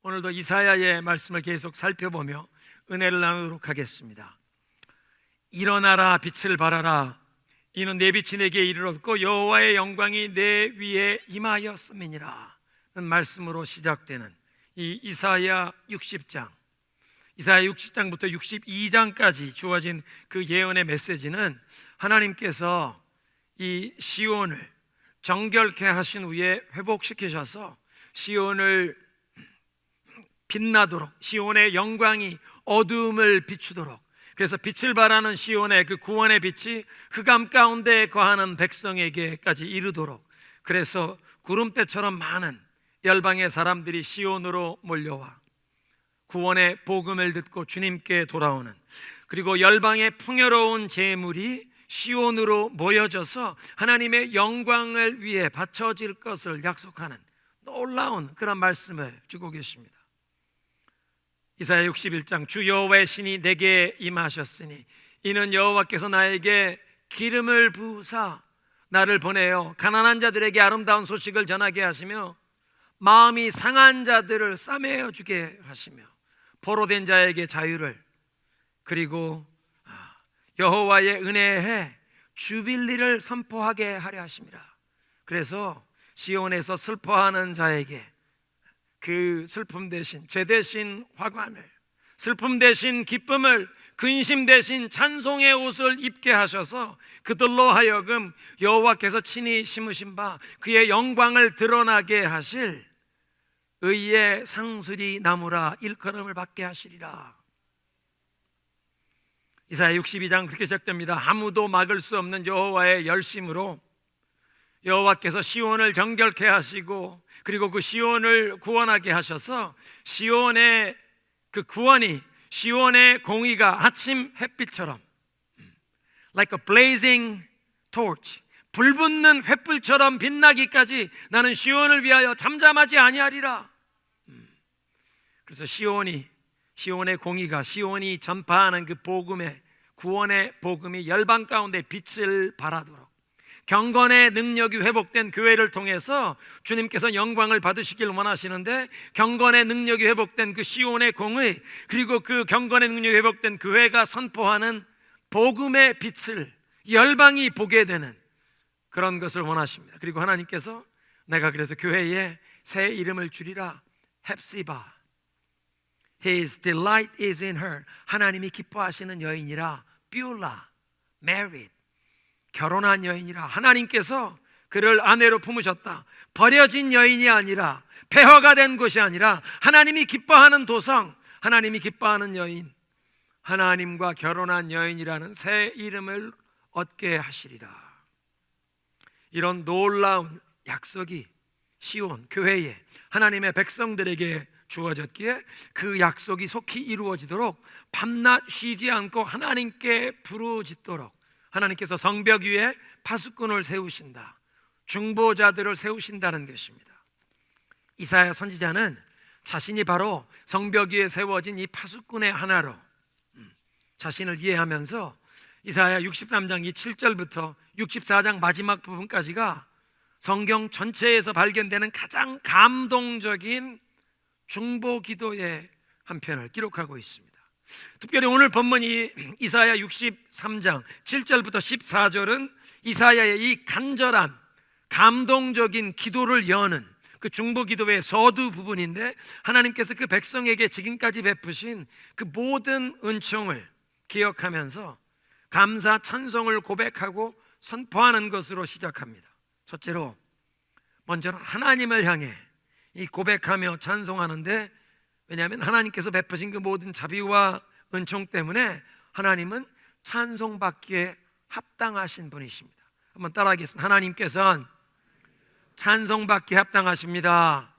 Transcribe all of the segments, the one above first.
오늘도 이사야의 말씀을 계속 살펴보며 은혜를 나누도록 하겠습니다. 일어나라, 빛을 발하라. 이는 내 빛이 내게 이르렀고 여호와의 영광이 내 위에 임하였음이니라 는 말씀으로 시작되는 이 이사야 60장, 이사야 60장부터 62장까지 주어진 그 예언의 메시지는 하나님께서 이 시온을 정결케 하신 후에 회복시키셔서 시온을 빛나도록, 시온의 영광이 어두움을 비추도록, 그래서 빛을 발하는 시온의 그 구원의 빛이 흑암 가운데 거하는 백성에게까지 이르도록, 그래서 구름대처럼 많은 열방의 사람들이 시온으로 몰려와 구원의 복음을 듣고 주님께 돌아오는, 그리고 열방의 풍요로운 재물이 시온으로 모여져서 하나님의 영광을 위해 바쳐질 것을 약속하는 놀라운 그런 말씀을 주고 계십니다. 이사야 61장, 주 여호와의 신이 내게 임하셨으니 이는 여호와께서 나에게 기름을 부으사 나를 보내어 가난한 자들에게 아름다운 소식을 전하게 하시며 마음이 상한 자들을 싸매어 주게 하시며 포로된 자에게 자유를, 그리고 여호와의 은혜에 주빌리를 선포하게 하려 하심이라. 그래서 시온에서 슬퍼하는 자에게 그 슬픔 대신 제 대신 화관을, 슬픔 대신 기쁨을, 근심 대신 찬송의 옷을 입게 하셔서 그들로 하여금 여호와께서 친히 심으신 바 그의 영광을 드러나게 하실 의의 상수리 나무라 일컬음을 받게 하시리라. 이사야 62장 그렇게 시작됩니다. 아무도 막을 수 없는 여호와의 열심으로 여호와께서 시온을 정결케 하시고 그리고 그 시온을 구원하게 하셔서 시온의 그 구원이, 시온의 공의가 아침 햇빛처럼 like a blazing torch, 불붙는 횃불처럼 빛나기까지 나는 시온을 위하여 잠잠하지 아니하리라. 그래서 시온의 공의가, 시온이 전파하는 그 복음의, 구원의 복음이 열방 가운데 빛을 발하도록, 경건의 능력이 회복된 교회를 통해서 주님께서 영광을 받으시길 원하시는데, 경건의 능력이 회복된 그 시온의 공의, 그리고 그 경건의 능력이 회복된 교회가 선포하는 복음의 빛을 열방이 보게 되는 그런 것을 원하십니다. 그리고 하나님께서 내가 그래서 교회에 새 이름을 주리라, 헵시바, His delight is in her. 하나님이 기뻐하시는 여인이라, 뷰라, married, 결혼한 여인이라. 하나님께서 그를 아내로 품으셨다. 버려진 여인이 아니라, 폐허가 된 것이 아니라 하나님이 기뻐하는 도성, 하나님이 기뻐하는 여인, 하나님과 결혼한 여인이라는 새 이름을 얻게 하시리라. 이런 놀라운 약속이 시온 교회에, 하나님의 백성들에게 주어졌기에 그 약속이 속히 이루어지도록 밤낮 쉬지 않고 하나님께 부르짖도록 하나님께서 성벽 위에 파수꾼을 세우신다, 중보자들을 세우신다는 것입니다. 이사야 선지자는 자신이 바로 성벽 위에 세워진 이 파수꾼의 하나로 자신을 이해하면서 이사야 63장 이 7절부터 64장 마지막 부분까지가 성경 전체에서 발견되는 가장 감동적인 중보 기도의 한 편을 기록하고 있습니다. 특별히 오늘 본문이 이사야 63장 7절부터 14절은 이사야의 이 간절한 감동적인 기도를 여는 그 중보 기도의 서두 부분인데, 하나님께서 그 백성에게 지금까지 베푸신 그 모든 은총을 기억하면서 감사 찬송을 고백하고 선포하는 것으로 시작합니다. 첫째로 먼저는 하나님을 향해 이 고백하며 찬송하는데, 왜냐하면 하나님께서 베푸신 그 모든 자비와 은총 때문에 하나님은 찬송받기에 합당하신 분이십니다. 한번 따라하겠습니다. 하나님께서는 찬송받기에 합당하십니다.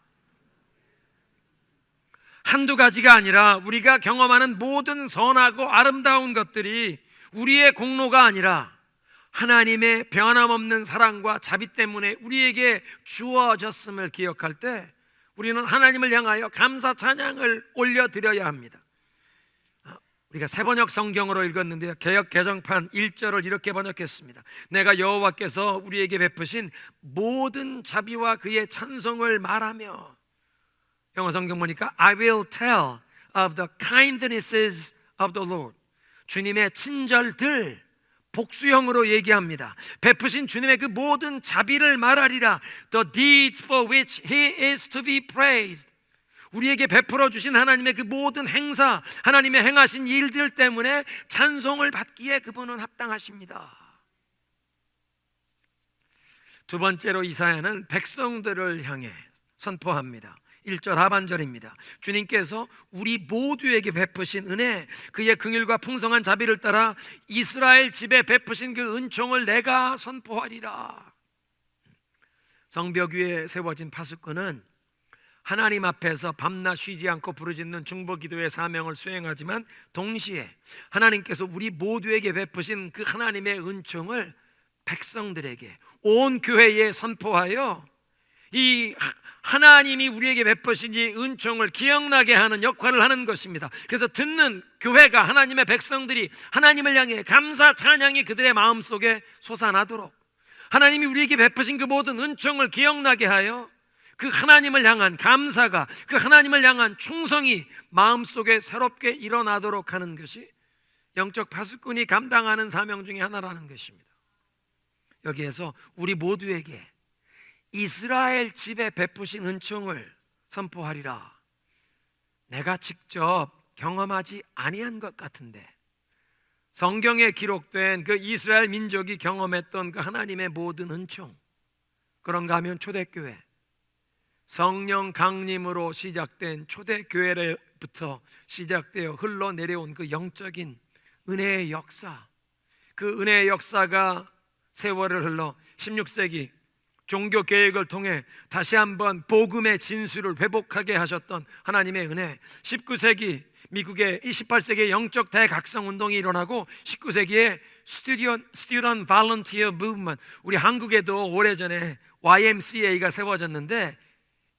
한두 가지가 아니라 우리가 경험하는 모든 선하고 아름다운 것들이 우리의 공로가 아니라 하나님의 변함없는 사랑과 자비 때문에 우리에게 주어졌음을 기억할 때 우리는 하나님을 향하여 감사 찬양을 올려드려야 합니다. 우리가 새번역 성경으로 읽었는데요, 개역 개정판 1절을 이렇게 번역했습니다. 내가 여호와께서 우리에게 베푸신 모든 자비와 그의 찬송을 말하며, 영어 성경 보니까 I will tell of the kindnesses of the Lord. 주님의 친절들, 복수형으로 얘기합니다. 베푸신 주님의 그 모든 자비를 말하리라. The deeds for which He is to be praised. 우리에게 베풀어 주신 하나님의 그 모든 행사, 하나님의 행하신 일들 때문에 찬송을 받기에 그분은 합당하십니다. 두 번째로 이사야는 백성들을 향해 선포합니다. 1절 하반절입니다. 주님께서 우리 모두에게 베푸신 은혜, 그의 긍휼과 풍성한 자비를 따라 이스라엘 집에 베푸신 그 은총을 내가 선포하리라. 성벽 위에 세워진 파수꾼은 하나님 앞에서 밤낮 쉬지 않고 부르짖는 중보기도의 사명을 수행하지만 동시에 하나님께서 우리 모두에게 베푸신 그 하나님의 은총을 백성들에게, 온 교회에 선포하여 이 하나님이 우리에게 베푸신 이 은총을 기억나게 하는 역할을 하는 것입니다. 그래서 듣는 교회가, 하나님의 백성들이 하나님을 향해 감사 찬양이 그들의 마음속에 솟아나도록, 하나님이 우리에게 베푸신 그 모든 은총을 기억나게 하여 그 하나님을 향한 감사가, 그 하나님을 향한 충성이 마음속에 새롭게 일어나도록 하는 것이 영적 파수꾼이 감당하는 사명 중에 하나라는 것입니다. 여기에서 우리 모두에게 이스라엘 집에 베푸신 은총을 선포하리라. 내가 직접 경험하지 아니한 것 같은데 성경에 기록된 그 이스라엘 민족이 경험했던 그 하나님의 모든 은총, 그런가 하면 초대교회, 성령 강림으로 시작된 초대교회로부터 시작되어 흘러내려온 그 영적인 은혜의 역사, 그 은혜의 역사가 세월을 흘러 16세기 종교 개혁을 통해 다시 한번 복음의 진수를 회복하게 하셨던 하나님의 은혜, 19세기 미국의 28세기의 영적 대각성 운동이 일어나고 19세기의 Student Volunteer Movement, 우리 한국에도 오래전에 YMCA가 세워졌는데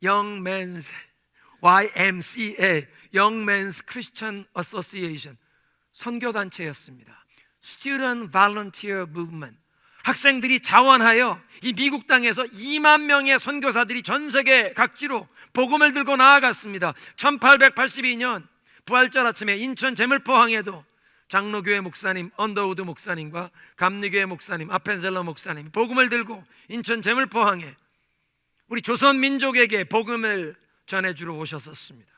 Young Men's YMCA, Young Men's Christian Association, 선교단체였습니다. Student Volunteer Movement, 학생들이 자원하여 이 미국 땅에서 2만 명의 선교사들이 전 세계 각지로 복음을 들고 나아갔습니다. 1882년 부활절 아침에 인천 제물포항에도 장로교회 목사님 언더우드 목사님과 감리교회 목사님 아펜셀러 목사님 복음을 들고 인천 제물포항에 우리 조선 민족에게 복음을 전해주러 오셨었습니다.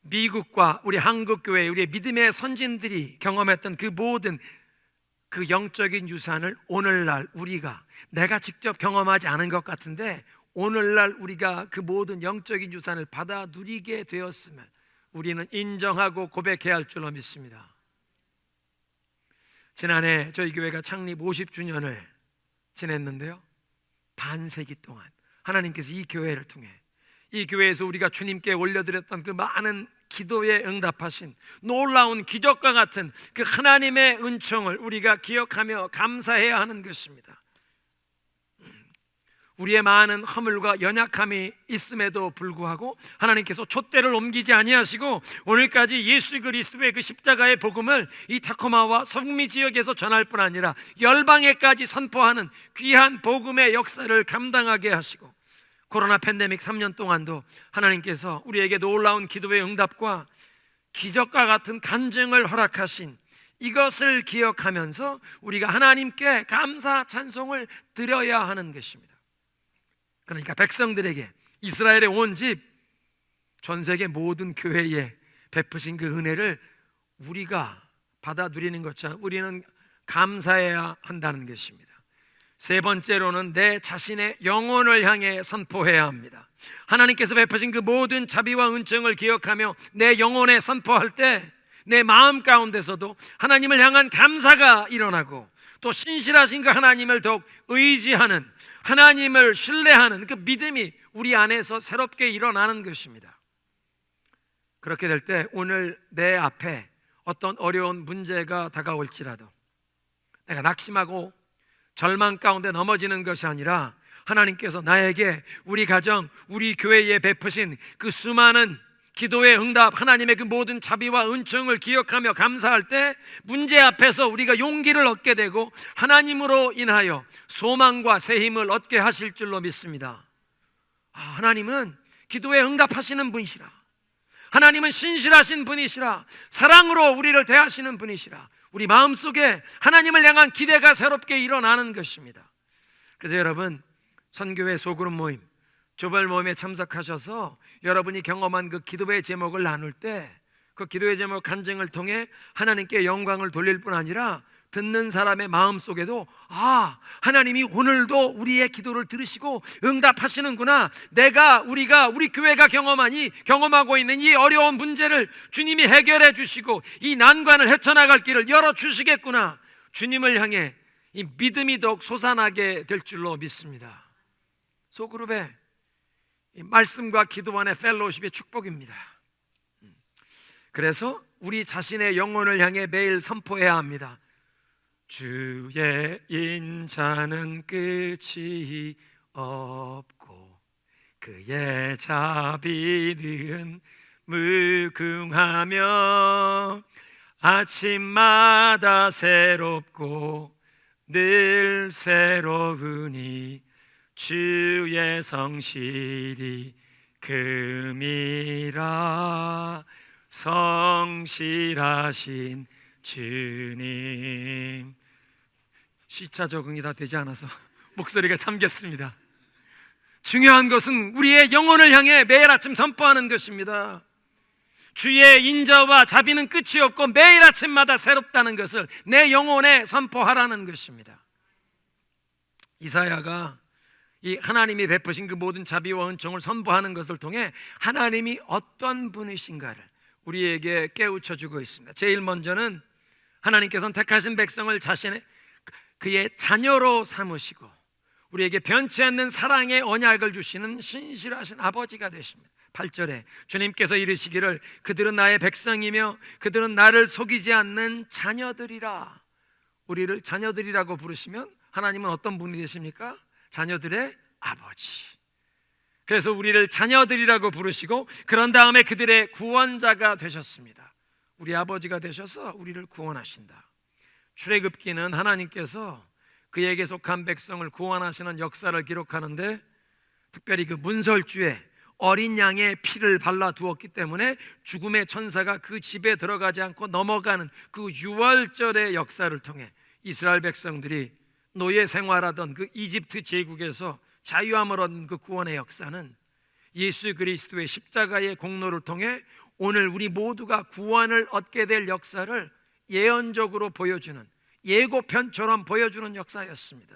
미국과 우리 한국교회, 우리의 믿음의 선진들이 경험했던 그 모든 그 영적인 유산을 오늘날 우리가, 내가 직접 경험하지 않은 것 같은데 오늘날 우리가 그 모든 영적인 유산을 받아 누리게 되었음을 우리는 인정하고 고백해야 할 줄로 믿습니다. 지난해 저희 교회가 창립 50주년을 지냈는데요, 반세기 동안 하나님께서 이 교회를 통해, 이 교회에서 우리가 주님께 올려드렸던 그 많은 기도에 응답하신 놀라운 기적과 같은 그 하나님의 은총을 우리가 기억하며 감사해야 하는 것입니다. 우리의 많은 허물과 연약함이 있음에도 불구하고 하나님께서 촛대를 옮기지 아니하시고 오늘까지 예수 그리스도의 그 십자가의 복음을 이 타코마와 서북미 지역에서 전할 뿐 아니라 열방에까지 선포하는 귀한 복음의 역사를 감당하게 하시고, 코로나 팬데믹 3년 동안도 하나님께서 우리에게 놀라운 기도의 응답과 기적과 같은 간증을 허락하신 이것을 기억하면서 우리가 하나님께 감사 찬송을 드려야 하는 것입니다. 그러니까 백성들에게, 이스라엘의 온 집, 전 세계 모든 교회에 베푸신 그 은혜를 우리가 받아 누리는 것처럼 우리는 감사해야 한다는 것입니다. 세 번째로는 내 자신의 영혼을 향해 선포해야 합니다. 하나님께서 베푸신 그 모든 자비와 은총을 기억하며 내 영혼에 선포할 때 내 마음 가운데서도 하나님을 향한 감사가 일어나고, 또 신실하신 그 하나님을 더욱 의지하는, 하나님을 신뢰하는 그 믿음이 우리 안에서 새롭게 일어나는 것입니다. 그렇게 될 때 오늘 내 앞에 어떤 어려운 문제가 다가올지라도 내가 낙심하고 절망 가운데 넘어지는 것이 아니라 하나님께서 나에게, 우리 가정, 우리 교회에 베푸신 그 수많은 기도의 응답, 하나님의 그 모든 자비와 은총을 기억하며 감사할 때 문제 앞에서 우리가 용기를 얻게 되고 하나님으로 인하여 소망과 새 힘을 얻게 하실 줄로 믿습니다. 하나님은 기도에 응답하시는 분이시라. 하나님은 신실하신 분이시라. 사랑으로 우리를 대하시는 분이시라. 우리 마음속에 하나님을 향한 기대가 새롭게 일어나는 것입니다. 그래서 여러분, 선교회 소그룹 모임, 조별 모임에 참석하셔서 여러분이 경험한 그 기도의 제목을 나눌 때 그 기도의 제목 간증을 통해 하나님께 영광을 돌릴 뿐 아니라 듣는 사람의 마음속에도 하나님이 오늘도 우리의 기도를 들으시고 응답하시는구나. 우리 교회가 경험하고 있는 이 어려운 문제를 주님이 해결해 주시고 이 난관을 헤쳐나갈 길을 열어주시겠구나. 주님을 향해 이 믿음이 더욱 솟아나게 될 줄로 믿습니다. 소그룹의 이 말씀과 기도원의 펠로우십의 축복입니다. 그래서 우리 자신의 영혼을 향해 매일 선포해야 합니다. 주의 인자는 끝이 없고 그의 자비는 무궁하며 아침마다 새롭고 늘 새로우니 주의 성실이 금이라. 성실하신 주님. 시차 적응이 다 되지 않아서 목소리가 잠겼습니다. 중요한 것은 우리의 영혼을 향해 매일 아침 선포하는 것입니다. 주의 인자와 자비는 끝이 없고 매일 아침마다 새롭다는 것을 내 영혼에 선포하라는 것입니다. 이사야가 이 하나님이 베푸신 그 모든 자비와 은총을 선포하는 것을 통해 하나님이 어떤 분이신가를 우리에게 깨우쳐주고 있습니다. 제일 먼저는 하나님께서는 택하신 백성을 그의 자녀로 삼으시고 우리에게 변치 않는 사랑의 언약을 주시는 신실하신 아버지가 되십니다. 8절에 주님께서 이르시기를 그들은 나의 백성이며 그들은 나를 속이지 않는 자녀들이라. 우리를 자녀들이라고 부르시면 하나님은 어떤 분이 되십니까? 자녀들의 아버지. 그래서 우리를 자녀들이라고 부르시고 그런 다음에 그들의 구원자가 되셨습니다. 우리 아버지가 되셔서 우리를 구원하신다. 출애굽기는 하나님께서 그에게 속한 백성을 구원하시는 역사를 기록하는데 특별히 그 문설주에 어린 양의 피를 발라두었기 때문에 죽음의 천사가 그 집에 들어가지 않고 넘어가는 그 유월절의 역사를 통해 이스라엘 백성들이 노예 생활하던 그 이집트 제국에서 자유함을 얻는 그 구원의 역사는 예수 그리스도의 십자가의 공로를 통해 오늘 우리 모두가 구원을 얻게 될 역사를 예언적으로 보여주는, 예고편처럼 보여주는 역사였습니다.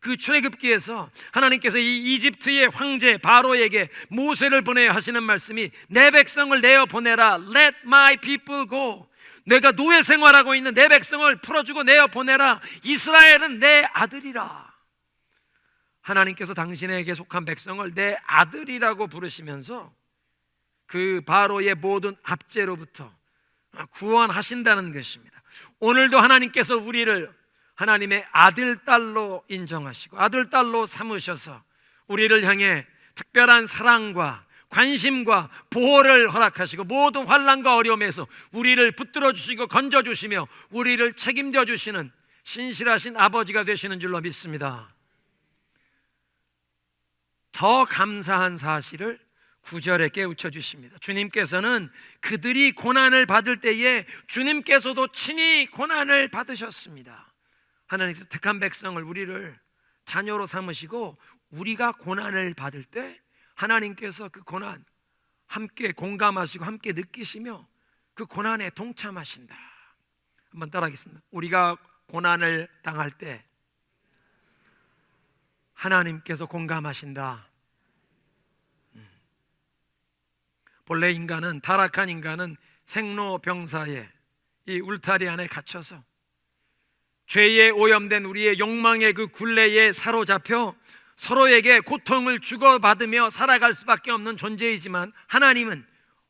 그 출애굽기에서 하나님께서 이 이집트의 황제 바로에게 모세를 보내야 하시는 말씀이 내 백성을 내어 보내라. Let my people go. 내가 노예 생활하고 있는 내 백성을 풀어주고 내어 보내라. 이스라엘은 내 아들이라. 하나님께서 당신에게 속한 백성을 내 아들이라고 부르시면서 그 바로의 모든 압제로부터 구원하신다는 것입니다. 오늘도 하나님께서 우리를 하나님의 아들, 딸로 인정하시고 아들, 딸로 삼으셔서 우리를 향해 특별한 사랑과 관심과 보호를 허락하시고 모든 환난과 어려움에서 우리를 붙들어 주시고 건져 주시며 우리를 책임져 주시는 신실하신 아버지가 되시는 줄로 믿습니다. 더 감사한 사실을 9절에 깨우쳐 주십니다. 주님께서는 그들이 고난을 받을 때에 주님께서도 친히 고난을 받으셨습니다. 하나님께서 택한 백성을 우리를 자녀로 삼으시고 우리가 고난을 받을 때 하나님께서 그 고난 함께 공감하시고 함께 느끼시며 그 고난에 동참하신다. 한번 따라하겠습니다. 우리가 고난을 당할 때 하나님께서 공감하신다. 본래 인간은, 타락한 인간은 생로병사의 이 울타리 안에 갇혀서 죄에 오염된 우리의 욕망의 그 굴레에 사로잡혀 서로에게 고통을 주고받으며 살아갈 수밖에 없는 존재이지만 하나님은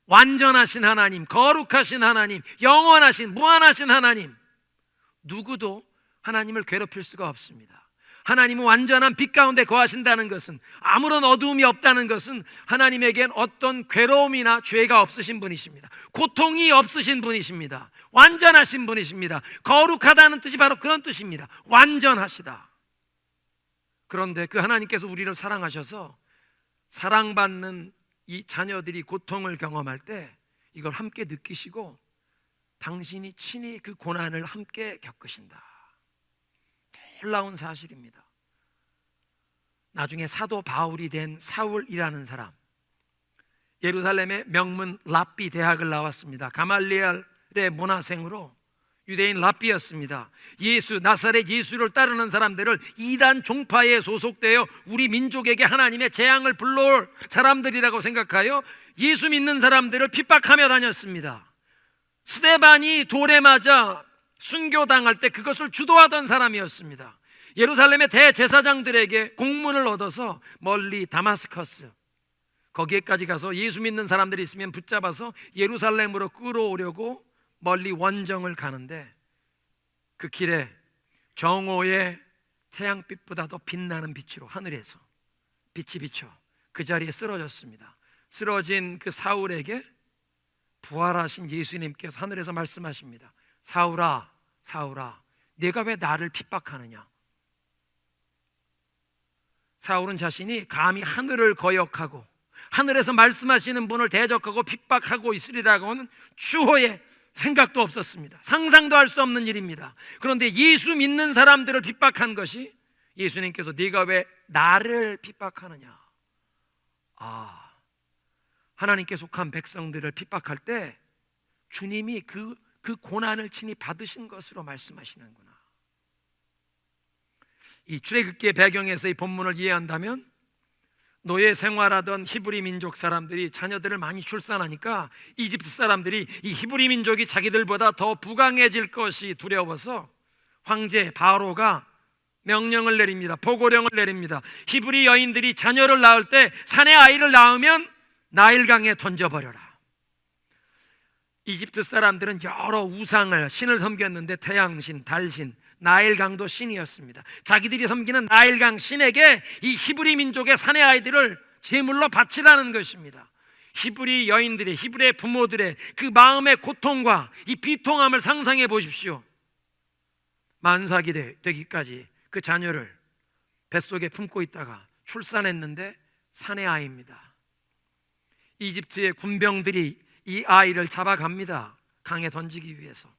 완전하신 하나님, 거룩하신 하나님, 영원하신 무한하신 하나님, 누구도 하나님을 괴롭힐 수가 없습니다. 하나님은 완전한 빛 가운데 거하신다는 것은, 아무런 어두움이 없다는 것은 하나님에겐 어떤 괴로움이나 죄가 없으신 분이십니다. 고통이 없으신 분이십니다. 완전하신 분이십니다. 거룩하다는 뜻이 바로 그런 뜻입니다. 완전하시다. 그런데 그 하나님께서 우리를 사랑하셔서 사랑받는 이 자녀들이 고통을 경험할 때 이걸 함께 느끼시고 당신이 친히 그 고난을 함께 겪으신다. 놀라운 사실입니다. 나중에 사도 바울이 된 사울이라는 사람, 예루살렘의 명문 랍비 대학을 나왔습니다. 가말리엘의 문화생으로 유대인 랍비였습니다. 나사렛 예수를 따르는 사람들을 이단 종파에 소속되어 우리 민족에게 하나님의 재앙을 불러올 사람들이라고 생각하여 예수 믿는 사람들을 핍박하며 다녔습니다. 스데반이 돌에 맞아 순교당할 때 그것을 주도하던 사람이었습니다. 예루살렘의 대제사장들에게 공문을 얻어서 멀리 다마스커스, 거기에까지 가서 예수 믿는 사람들이 있으면 붙잡아서 예루살렘으로 끌어오려고 멀리 원정을 가는데, 그 길에 정오의 태양빛보다 더 빛나는 빛으로 하늘에서 빛이 비쳐 그 자리에 쓰러졌습니다. 쓰러진 그 사울에게 부활하신 예수님께서 하늘에서 말씀하십니다. 사울아, 사울아, 네가 왜 나를 핍박하느냐? 사울은 자신이 감히 하늘을 거역하고 하늘에서 말씀하시는 분을 대적하고 핍박하고 있으리라고는 추호의 생각도 없었습니다. 상상도 할 수 없는 일입니다. 그런데 예수 믿는 사람들을 핍박한 것이, 예수님께서 네가 왜 나를 핍박하느냐? 하나님께 속한 백성들을 핍박할 때 주님이 그 고난을 친히 받으신 것으로 말씀하시는구나. 이 출애굽기의 배경에서 이 본문을 이해한다면, 노예 생활하던 히브리 민족 사람들이 자녀들을 많이 출산하니까 이집트 사람들이 이 히브리 민족이 자기들보다 더 부강해질 것이 두려워서 황제 바로가 명령을 내립니다. 보고령을 내립니다. 히브리 여인들이 자녀를 낳을 때 산의 아이를 낳으면 나일강에 던져버려라. 이집트 사람들은 여러 우상을, 신을 섬겼는데 태양신, 달신, 나일강도 신이었습니다. 자기들이 섬기는 나일강 신에게 이 히브리 민족의 사내 아이들을 제물로 바치라는 것입니다. 히브리 여인들의, 히브리 부모들의 그 마음의 고통과 이 비통함을 상상해 보십시오. 만삭이 되기까지 그 자녀를 뱃속에 품고 있다가 출산했는데 사내 아이입니다. 이집트의 군병들이 이 아이를 잡아갑니다. 강에 던지기 위해서.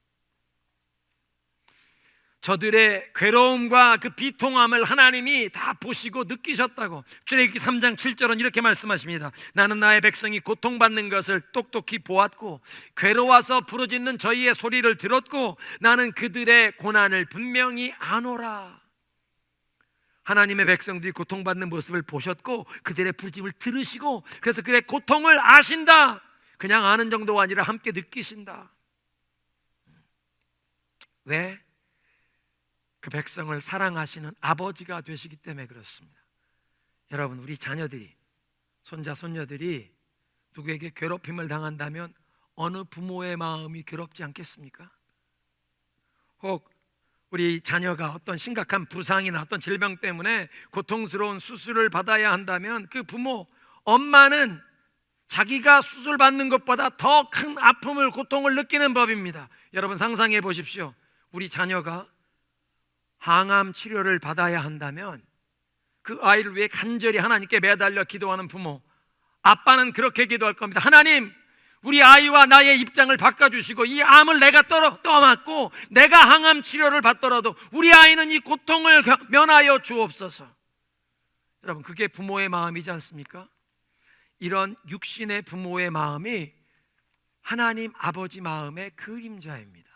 저들의 괴로움과 그 비통함을 하나님이 다 보시고 느끼셨다고 출애굽기 3장 7절은 이렇게 말씀하십니다. 나는 나의 백성이 고통받는 것을 똑똑히 보았고 괴로워서 부르짖는 저희의 소리를 들었고 나는 그들의 고난을 분명히 아노라. 하나님의 백성들이 고통받는 모습을 보셨고 그들의 부르짖음을 들으시고 그래서 그들의 고통을 아신다. 그냥 아는 정도가 아니라 함께 느끼신다. 왜? 그 백성을 사랑하시는 아버지가 되시기 때문에 그렇습니다. 여러분, 우리 자녀들이, 손자 손녀들이 누구에게 괴롭힘을 당한다면 어느 부모의 마음이 괴롭지 않겠습니까? 혹 우리 자녀가 어떤 심각한 부상이나 어떤 질병 때문에 고통스러운 수술을 받아야 한다면 그 부모, 엄마는 자기가 수술 받는 것보다 더 큰 아픔을, 고통을 느끼는 법입니다. 여러분 상상해 보십시오. 우리 자녀가 항암 치료를 받아야 한다면 그 아이를 위해 간절히 하나님께 매달려 기도하는 부모, 아빠는 그렇게 기도할 겁니다. 하나님, 우리 아이와 나의 입장을 바꿔주시고 이 암을 내가 떠맡고 내가 항암 치료를 받더라도 우리 아이는 이 고통을 면하여 주옵소서. 여러분, 그게 부모의 마음이지 않습니까? 이런 육신의 부모의 마음이 하나님 아버지 마음의 그림자입니다.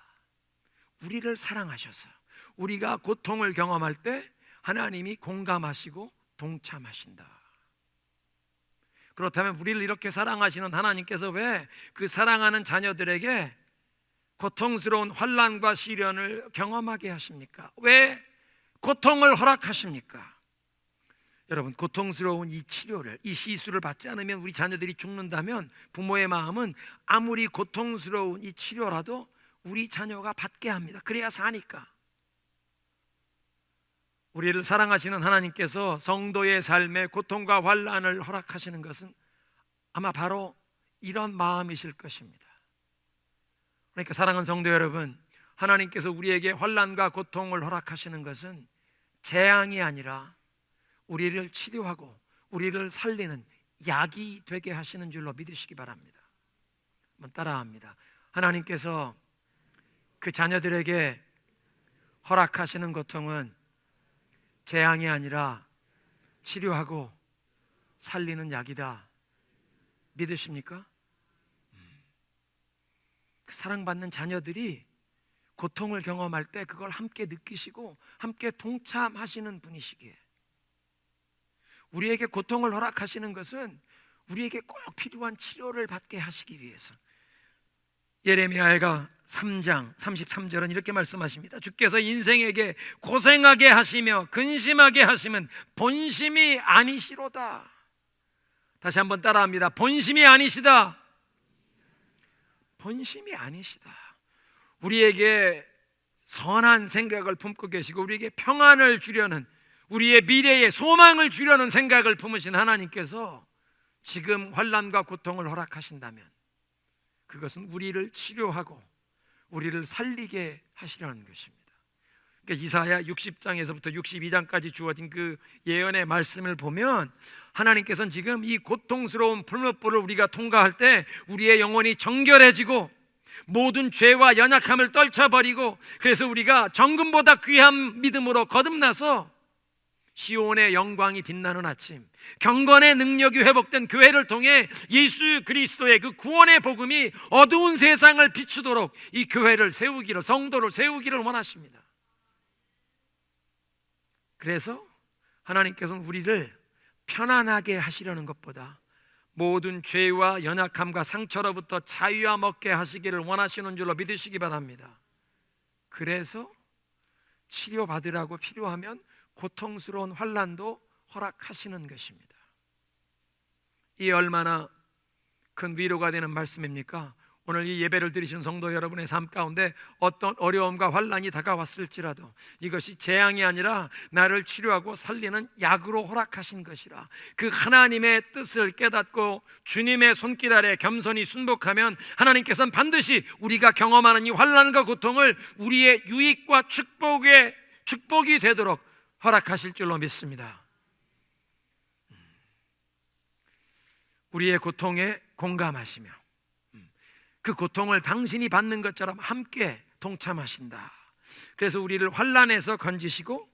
우리를 사랑하셔서 우리가 고통을 경험할 때 하나님이 공감하시고 동참하신다. 그렇다면 우리를 이렇게 사랑하시는 하나님께서 왜 그 사랑하는 자녀들에게 고통스러운 환난과 시련을 경험하게 하십니까? 왜 고통을 허락하십니까? 여러분, 고통스러운 이 치료를, 이 시술을 받지 않으면 우리 자녀들이 죽는다면 부모의 마음은 아무리 고통스러운 이 치료라도 우리 자녀가 받게 합니다. 그래야 사니까. 우리를 사랑하시는 하나님께서 성도의 삶에 고통과 환난을 허락하시는 것은 아마 바로 이런 마음이실 것입니다. 그러니까 사랑하는 성도 여러분, 하나님께서 우리에게 환난과 고통을 허락하시는 것은 재앙이 아니라 우리를 치료하고 우리를 살리는 약이 되게 하시는 줄로 믿으시기 바랍니다. 한번 따라합니다. 하나님께서 그 자녀들에게 허락하시는 고통은 재앙이 아니라 치료하고 살리는 약이다. 믿으십니까? 그 사랑받는 자녀들이 고통을 경험할 때 그걸 함께 느끼시고 함께 동참하시는 분이시기에, 우리에게 고통을 허락하시는 것은 우리에게 꼭 필요한 치료를 받게 하시기 위해서. 예레미야가 3장 33절은 이렇게 말씀하십니다. 주께서 인생에게 고생하게 하시며 근심하게 하시면 본심이 아니시로다. 다시 한번 따라합니다. 본심이 아니시다. 본심이 아니시다. 우리에게 선한 생각을 품고 계시고 우리에게 평안을 주려는, 우리의 미래에 소망을 주려는 생각을 품으신 하나님께서 지금 환난과 고통을 허락하신다면 그것은 우리를 치료하고 우리를 살리게 하시려는 것입니다. 그러니까 이사야 60장에서부터 62장까지 주어진 그 예언의 말씀을 보면 하나님께서는 지금 이 고통스러운 풀무불을 우리가 통과할 때 우리의 영혼이 정결해지고 모든 죄와 연약함을 떨쳐버리고, 그래서 우리가 정금보다 귀한 믿음으로 거듭나서 시온의 영광이 빛나는 아침, 경건의 능력이 회복된 교회를 통해 예수 그리스도의 그 구원의 복음이 어두운 세상을 비추도록 이 교회를 세우기를, 성도를 세우기를 원하십니다. 그래서 하나님께서는 우리를 편안하게 하시려는 것보다 모든 죄와 연약함과 상처로부터 자유함 얻게 하시기를 원하시는 줄로 믿으시기 바랍니다. 그래서 치료받으라고 필요하면 고통스러운 환난도 허락하시는 것입니다. 이 얼마나 큰 위로가 되는 말씀입니까? 오늘 이 예배를 드리신 성도 여러분의 삶 가운데 어떤 어려움과 환난이 다가왔을지라도 이것이 재앙이 아니라 나를 치료하고 살리는 약으로 허락하신 것이라, 그 하나님의 뜻을 깨닫고 주님의 손길 아래 겸손히 순복하면 하나님께서는 반드시 우리가 경험하는 이 환난과 고통을 우리의 유익과 축복이 되도록 허락하실 줄로 믿습니다. 우리의 고통에 공감하시며 그 고통을 당신이 받는 것처럼 함께 동참하신다. 그래서 우리를 환난에서 건지시고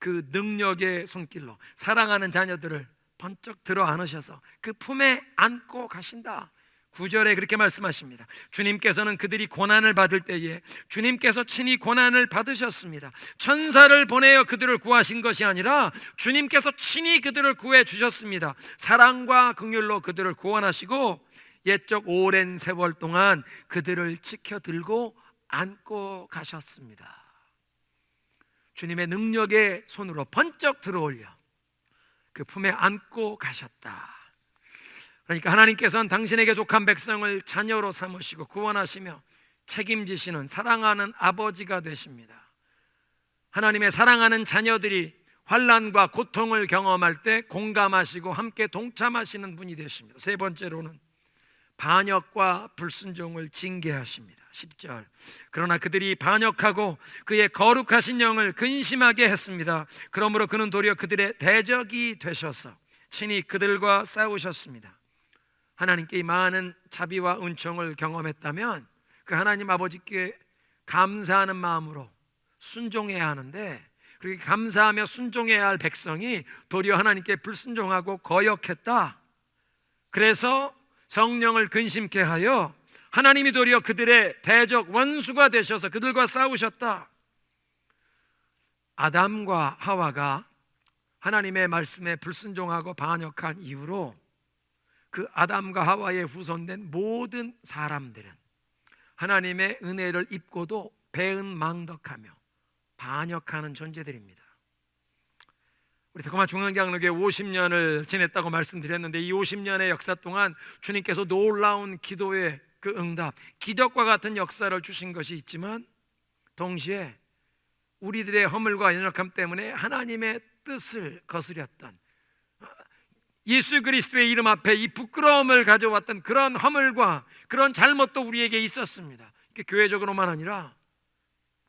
그 능력의 손길로 사랑하는 자녀들을 번쩍 들어 안으셔서 그 품에 안고 가신다. 9절에 그렇게 말씀하십니다. 주님께서는 그들이 고난을 받을 때에 주님께서 친히 고난을 받으셨습니다. 천사를 보내어 그들을 구하신 것이 아니라 주님께서 친히 그들을 구해 주셨습니다. 사랑과 긍휼로 그들을 구원하시고 옛적 오랜 세월 동안 그들을 지켜들고 안고 가셨습니다. 주님의 능력의 손으로 번쩍 들어올려 그 품에 안고 가셨다. 그러니까 하나님께서는 당신에게 속한 백성을 자녀로 삼으시고 구원하시며 책임지시는 사랑하는 아버지가 되십니다. 하나님의 사랑하는 자녀들이 환난과 고통을 경험할 때 공감하시고 함께 동참하시는 분이 되십니다. 세 번째로는 반역과 불순종을 징계하십니다. 10절, 그러나 그들이 반역하고 그의 거룩하신 영을 근심하게 했습니다. 그러므로 그는 도리어 그들의 대적이 되셔서 친히 그들과 싸우셨습니다. 하나님께 이 많은 자비와 은총을 경험했다면 그 하나님 아버지께 감사하는 마음으로 순종해야 하는데, 그렇게 감사하며 순종해야 할 백성이 도리어 하나님께 불순종하고 거역했다. 그래서 성령을 근심케 하여 하나님이 도리어 그들의 대적 원수가 되셔서 그들과 싸우셨다. 아담과 하와가 하나님의 말씀에 불순종하고 반역한 이후로 그 아담과 하와의 후손된 모든 사람들은 하나님의 은혜를 입고도 배은망덕하며 반역하는 존재들입니다. 우리 달콤한 중앙장로교회 50년을 지냈다고 말씀드렸는데 이 50년의 역사 동안 주님께서 놀라운 기도의 그 응답, 기적과 같은 역사를 주신 것이 있지만 동시에 우리들의 허물과 연약함 때문에 하나님의 뜻을 거스렸던, 예수 그리스도의 이름 앞에 이 부끄러움을 가져왔던 그런 허물과 그런 잘못도 우리에게 있었습니다. 교회적으로만 아니라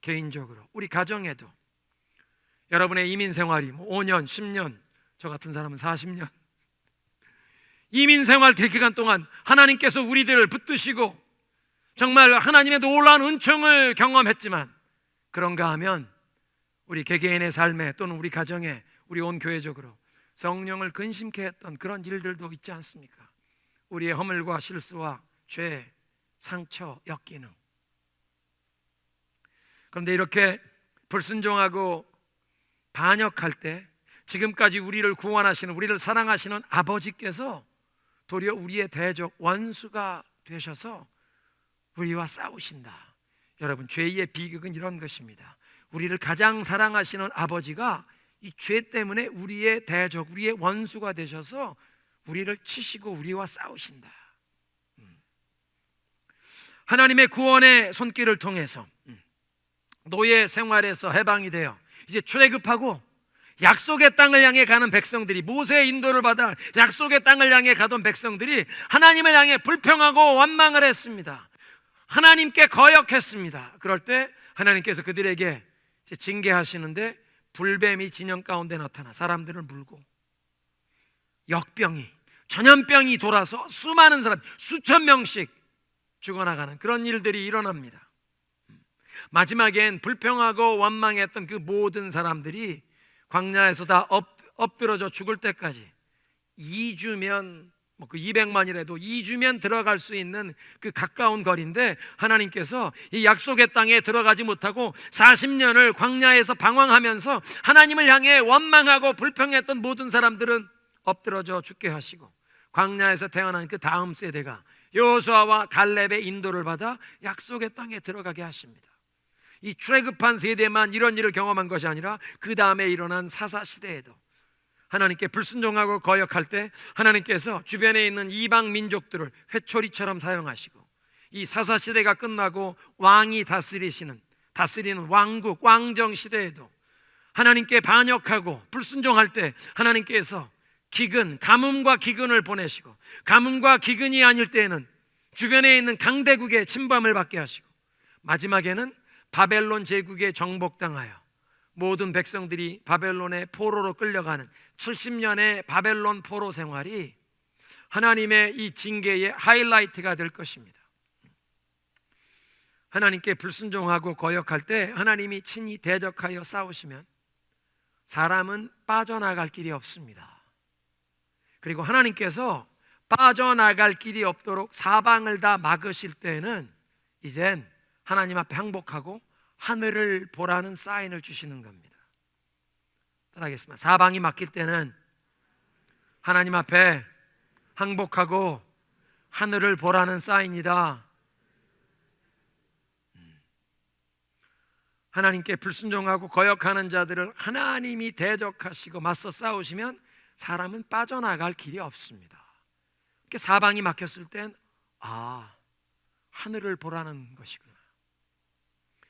개인적으로 우리 가정에도, 여러분의 이민 생활이 5년, 10년, 저 같은 사람은 40년, 이민 생활 기간 동안 하나님께서 우리들을 붙드시고 정말 하나님의 놀라운 은총을 경험했지만, 그런가 하면 우리 개개인의 삶에 또는 우리 가정에, 우리 온 교회적으로 성령을 근심케 했던 그런 일들도 있지 않습니까? 우리의 허물과 실수와 죄, 상처, 역기능. 그런데 이렇게 불순종하고 반역할 때 지금까지 우리를 구원하시는, 우리를 사랑하시는 아버지께서 도리어 우리의 대적 원수가 되셔서 우리와 싸우신다. 여러분, 죄의 비극은 이런 것입니다. 우리를 가장 사랑하시는 아버지가 이 죄 때문에 우리의 대적, 우리의 원수가 되셔서 우리를 치시고 우리와 싸우신다. 하나님의 구원의 손길을 통해서 노예 생활에서 해방이 되어 이제 출애굽하고 약속의 땅을 향해 가는 백성들이, 모세의 인도를 받아 약속의 땅을 향해 가던 백성들이 하나님을 향해 불평하고 원망을 했습니다. 하나님께 거역했습니다. 그럴 때 하나님께서 그들에게 징계하시는데 불뱀이 진영 가운데 나타나 사람들을 물고 역병이, 전염병이 돌아서 수많은 사람, 수천 명씩 죽어나가는 그런 일들이 일어납니다. 마지막엔 불평하고 원망했던 그 모든 사람들이 광야에서 다 엎드러져 죽을 때까지 2주면, 그 200만이라도 2주면 들어갈 수 있는 그 가까운 거리인데, 하나님께서 이 약속의 땅에 들어가지 못하고 40년을 광야에서 방황하면서 하나님을 향해 원망하고 불평했던 모든 사람들은 엎드러져 죽게 하시고, 광야에서 태어난 그 다음 세대가 여호수아와 갈렙의 인도를 받아 약속의 땅에 들어가게 하십니다. 이 출애굽한 세대만 이런 일을 경험한 것이 아니라 그 다음에 일어난 사사시대에도 하나님께 불순종하고 거역할 때 하나님께서 주변에 있는 이방 민족들을 회초리처럼 사용하시고, 이 사사시대가 끝나고 왕이 다스리는 왕국, 왕정 시대에도 하나님께 반역하고 불순종할 때 하나님께서 가뭄과 기근을 보내시고, 가뭄과 기근이 아닐 때에는 주변에 있는 강대국의 침범을 받게 하시고, 마지막에는 바벨론 제국에 정복당하여 모든 백성들이 바벨론의 포로로 끌려가는 70년의 바벨론 포로 생활이 하나님의 이 징계의 하이라이트가 될 것입니다. 하나님께 불순종하고 거역할 때 하나님이 친히 대적하여 싸우시면 사람은 빠져나갈 길이 없습니다. 그리고 하나님께서 빠져나갈 길이 없도록 사방을 다 막으실 때는 이젠 하나님 앞에 항복하고 하늘을 보라는 사인을 주시는 겁니다. 따라하겠습니다. 사방이 막힐 때는 하나님 앞에 항복하고 하늘을 보라는 사인이다. 하나님께 불순종하고 거역하는 자들을 하나님이 대적하시고 맞서 싸우시면 사람은 빠져나갈 길이 없습니다. 이렇게 사방이 막혔을 땐 하늘을 보라는 것이구나.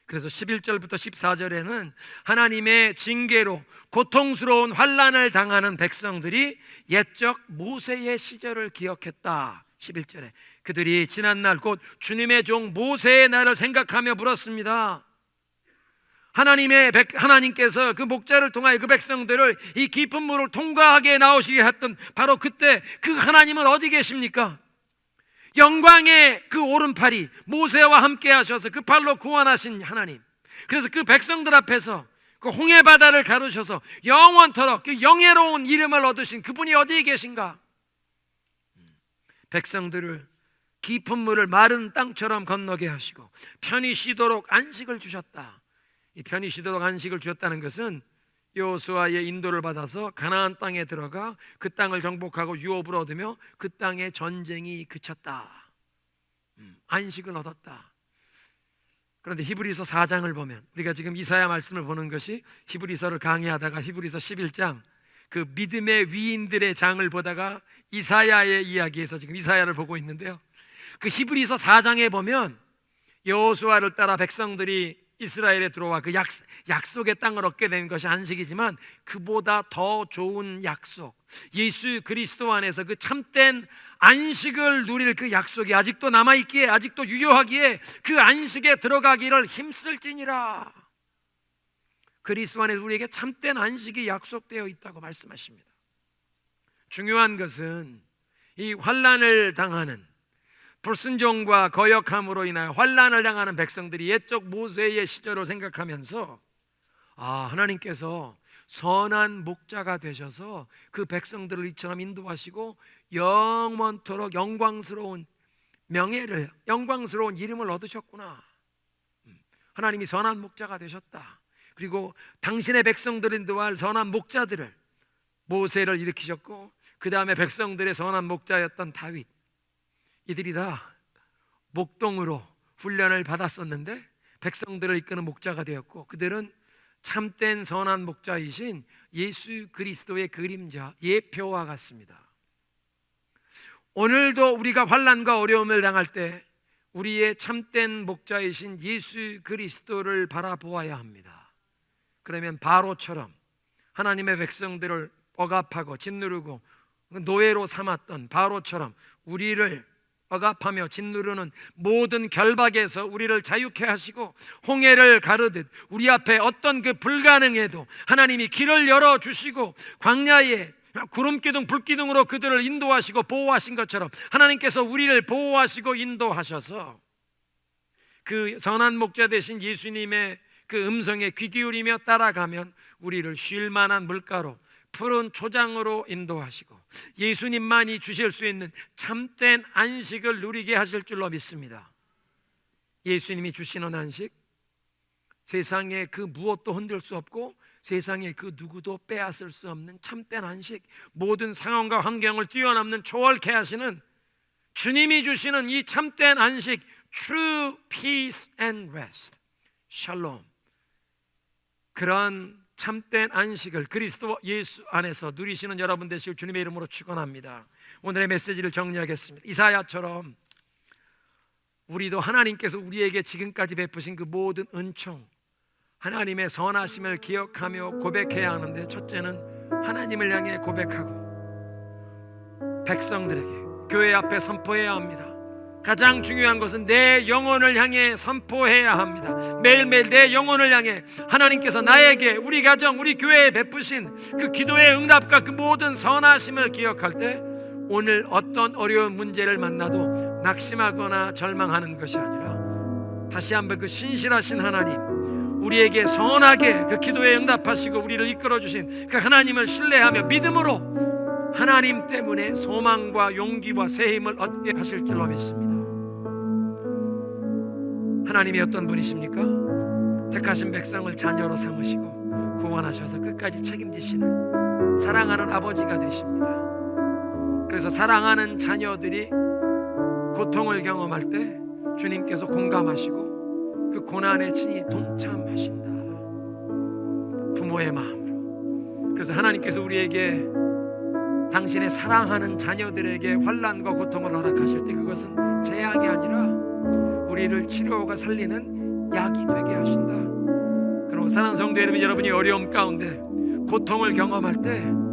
그래서 11절부터 14절에는 하나님의 징계로 고통스러운 환난을 당하는 백성들이 옛적 모세의 시절을 기억했다. 11절에 그들이 지난날 곧 주님의 종 모세의 날을 생각하며 물었습니다. 하나님께서 그 목자를 통하여 그 백성들을 이 깊은 물을 통과하게 나오시게 했던 바로 그때 그 하나님은 어디 계십니까? 영광의 그 오른팔이 모세와 함께 하셔서 그 팔로 구원하신 하나님. 그래서 그 백성들 앞에서 그 홍해 바다를 가르셔서 영원토록 그 영예로운 이름을 얻으신 그분이 어디에 계신가? 백성들을 깊은 물을 마른 땅처럼 건너게 하시고 편히 쉬도록 안식을 주셨다. 이 편히 쉬도록 안식을 주셨다는 것은 여호수아의 인도를 받아서 가나안 땅에 들어가 그 땅을 정복하고 유업을 얻으며 그 땅의 전쟁이 그쳤다. 안식을 얻었다. 그런데 히브리서 4장을 보면, 우리가 지금 이사야 말씀을 보는 것이 히브리서를 강의하다가 히브리서 11장 그 믿음의 위인들의 장을 보다가 이사야의 이야기에서 지금 이사야를 보고 있는데요, 그 히브리서 4장에 보면 여호수아를 따라 백성들이 이스라엘에 들어와 그 약속의 땅을 얻게 된 것이 안식이지만 그보다 더 좋은 약속, 예수 그리스도 안에서 그 참된 안식을 누릴 그 약속이 아직도 남아있기에, 아직도 유효하기에 그 안식에 들어가기를 힘쓸지니라. 그리스도 안에서 우리에게 참된 안식이 약속되어 있다고 말씀하십니다. 중요한 것은 이 환난을 당하는, 불순종과 거역함으로 인하여 환난을 당하는 백성들이 옛적 모세의 시절을 생각하면서 하나님께서 선한 목자가 되셔서 그 백성들을 이처럼 인도하시고 영원토록 영광스러운 명예를, 영광스러운 이름을 얻으셨구나. 하나님이 선한 목자가 되셨다. 그리고 당신의 백성들을 인도할 선한 목자들을, 모세를 일으키셨고, 그 다음에 백성들의 선한 목자였던 다윗, 이들이 다 목동으로 훈련을 받았었는데 백성들을 이끄는 목자가 되었고, 그들은 참된 선한 목자이신 예수 그리스도의 그림자, 예표와 같습니다. 오늘도 우리가 환난과 어려움을 당할 때 우리의 참된 목자이신 예수 그리스도를 바라보아야 합니다. 그러면 바로처럼 하나님의 백성들을 억압하고 짓누르고 노예로 삼았던 바로처럼 우리를 억압하며 짓누르는 모든 결박에서 우리를 자유케 하시고, 홍해를 가르듯 우리 앞에 어떤 그 불가능해도 하나님이 길을 열어주시고 광야에 구름기둥 불기둥으로 그들을 인도하시고 보호하신 것처럼 하나님께서 우리를 보호하시고 인도하셔서 그 선한 목자 되신 예수님의 그 음성에 귀 기울이며 따라가면 우리를 쉴 만한 물가로, 푸른 초장으로 인도하시고 예수님만이 주실 수 있는 참된 안식을 누리게 하실 줄로 믿습니다. 예수님이 주시는 안식, 세상에 그 무엇도 흔들 수 없고 세상에 그 누구도 빼앗을 수 없는 참된 안식, 모든 상황과 환경을 뛰어넘는 초월케 하시는 주님이 주시는 이 참된 안식, True Peace and Rest, 샬롬, 그런 참된 안식을 그리스도 예수 안에서 누리시는 여러분 되실 주님의 이름으로 축원합니다. 오늘의 메시지를 정리하겠습니다. 이사야처럼 우리도 하나님께서 우리에게 지금까지 베푸신 그 모든 은총, 하나님의 선하심을 기억하며 고백해야 하는데, 첫째는 하나님을 향해 고백하고 백성들에게, 교회 앞에 선포해야 합니다. 가장 중요한 것은 내 영혼을 향해 선포해야 합니다. 매일매일 내 영혼을 향해 하나님께서 나에게, 우리 가정, 우리 교회에 베푸신 그 기도의 응답과 그 모든 선하심을 기억할 때 오늘 어떤 어려운 문제를 만나도 낙심하거나 절망하는 것이 아니라 다시 한번 그 신실하신 하나님, 우리에게 선하게 그 기도에 응답하시고 우리를 이끌어주신 그 하나님을 신뢰하며 믿음으로 하나님 때문에 소망과 용기와 새 힘을 얻게 하실 줄로 믿습니다. 하나님이 어떤 분이십니까? 택하신 백성을 자녀로 삼으시고 구원하셔서 끝까지 책임지시는 사랑하는 아버지가 되십니다. 그래서 사랑하는 자녀들이 고통을 경험할 때 주님께서 공감하시고 그 고난에 친히 동참하신다. 부모의 마음으로. 그래서 하나님께서 우리에게 당신의 사랑하는 자녀들에게 환난과 고통을 허락하실 때 그것은 재앙이 아니라 우리를 치료가 살리는 약이 되게 하신다. 그럼 사랑하는 성도 여러분, 여러분이 어려움 가운데 고통을 경험할 때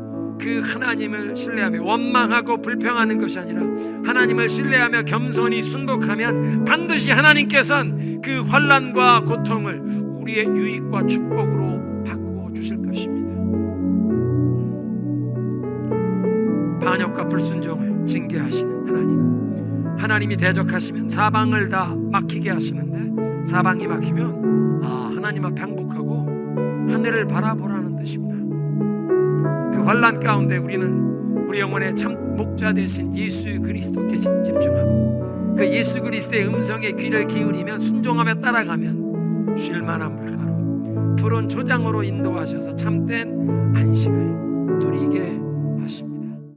그 하나님을 신뢰하며 원망하고 불평하는 것이 아니라 하나님을 신뢰하며 겸손히 순복하면 반드시 하나님께서는 그 환난과 고통을 우리의 유익과 축복으로 바꾸어 주실 것입니다. 반역과 불순종을 징계하시는 하나님, 하나님이 대적하시면 사방을 다 막히게 하시는데 사방이 막히면 하나님 앞에 항복하고 하늘을 바라보라는 뜻입니다. 그 환난 가운데 우리는 우리 영혼의 참 목자 되신 예수 그리스도께 집중하고 그 예수 그리스도의 음성에 귀를 기울이며 순종하며 따라가면 쉴만한 물가로 푸른 초장으로 인도하셔서 참된 안식을 누리게